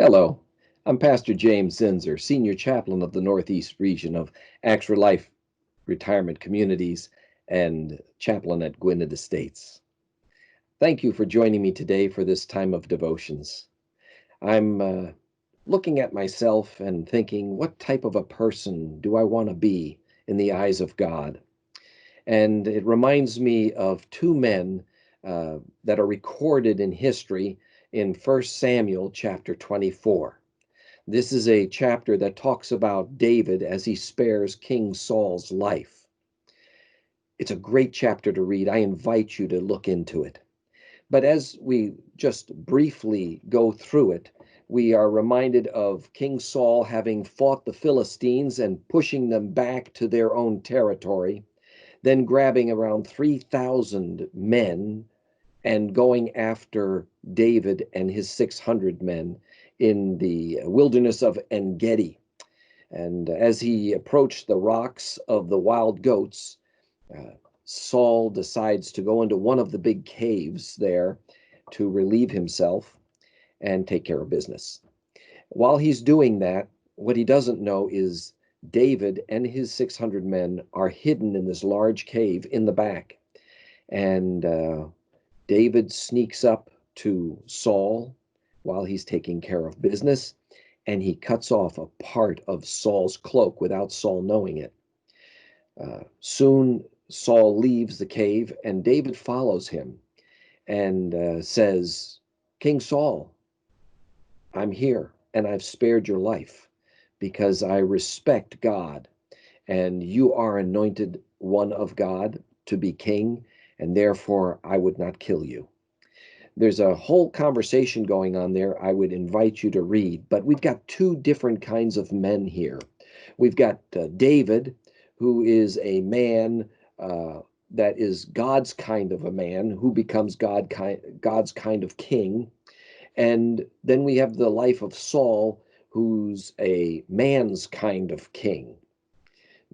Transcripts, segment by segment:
Hello, I'm Pastor James Zinzer, Senior Chaplain of the Northeast region of Acts Life Retirement Communities and Chaplain at Gwinnett Estates. Thank you for joining me today for this time of devotions. I'm looking at myself and thinking, what type of a person do I want to be in the eyes of God? And it reminds me of two men that are recorded in history in 1 Samuel chapter 24. This is a chapter that talks about David as he spares King Saul's life. It's a great chapter to read. I invite you to look into it. But as we just briefly go through it, we are reminded of King Saul having fought the Philistines and pushing them back to their own territory, then grabbing around 3,000 men and going after David and his 600 men in the wilderness of En-Gedi. And as he approached the rocks of the wild goats, Saul decides to go into one of the big caves there to relieve himself and take care of business. While he's doing that, what he doesn't know is David and his 600 men are hidden in this large cave in the back. And David sneaks up to Saul while he's taking care of business, and he cuts off a part of Saul's cloak without Saul knowing it. Soon Saul leaves the cave, and David follows him and says, "King Saul, I'm here, and I've spared your life because I respect God, and you are anointed one of God to be king, and therefore I would not kill you." There's a whole conversation going on there I would invite you to read, but we've got two different kinds of men here. We've got David, who is a man that is God's kind of a man, who becomes God's kind of king. And then we have the life of Saul, who's a man's kind of king.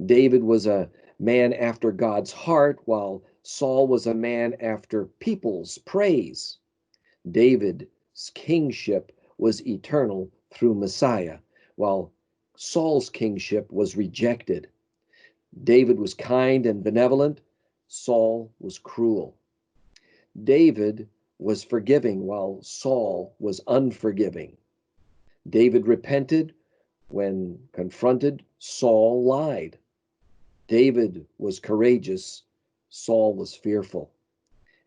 David was a man after God's heart, while Saul was a man after people's praise. David's kingship was eternal through Messiah, while Saul's kingship was rejected. David was kind and benevolent. Saul was cruel. David was forgiving, while Saul was unforgiving. David repented. When confronted, Saul lied. David was courageous. Saul was fearful.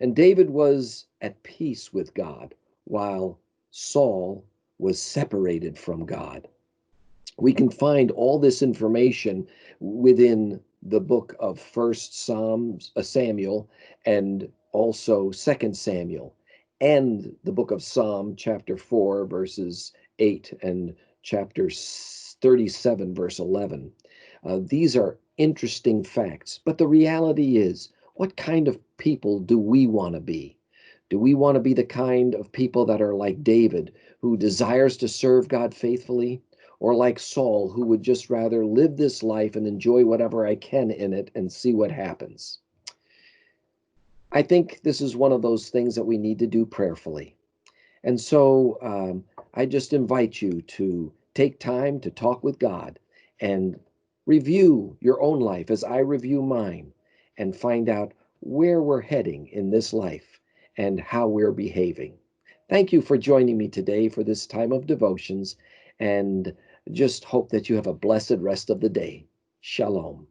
And David was at peace with God, while Saul was separated from God. We can find all this information within the book of First Samuel, and also Second Samuel, and the book of Psalm, chapter 4, verses 8, and chapter 37, verse 11. These are interesting facts, but the reality is, what kind of people do we want to be? Do we want to be the kind of people that are like David, who desires to serve God faithfully, or like Saul, who would just rather live this life and enjoy whatever I can in it and see what happens? I think this is one of those things that we need to do prayerfully. And so I just invite you to take time to talk with God and review your own life as I review mine, and find out where we're heading in this life and how we're behaving. Thank you for joining me today for this time of devotions, and just hope that you have a blessed rest of the day. Shalom.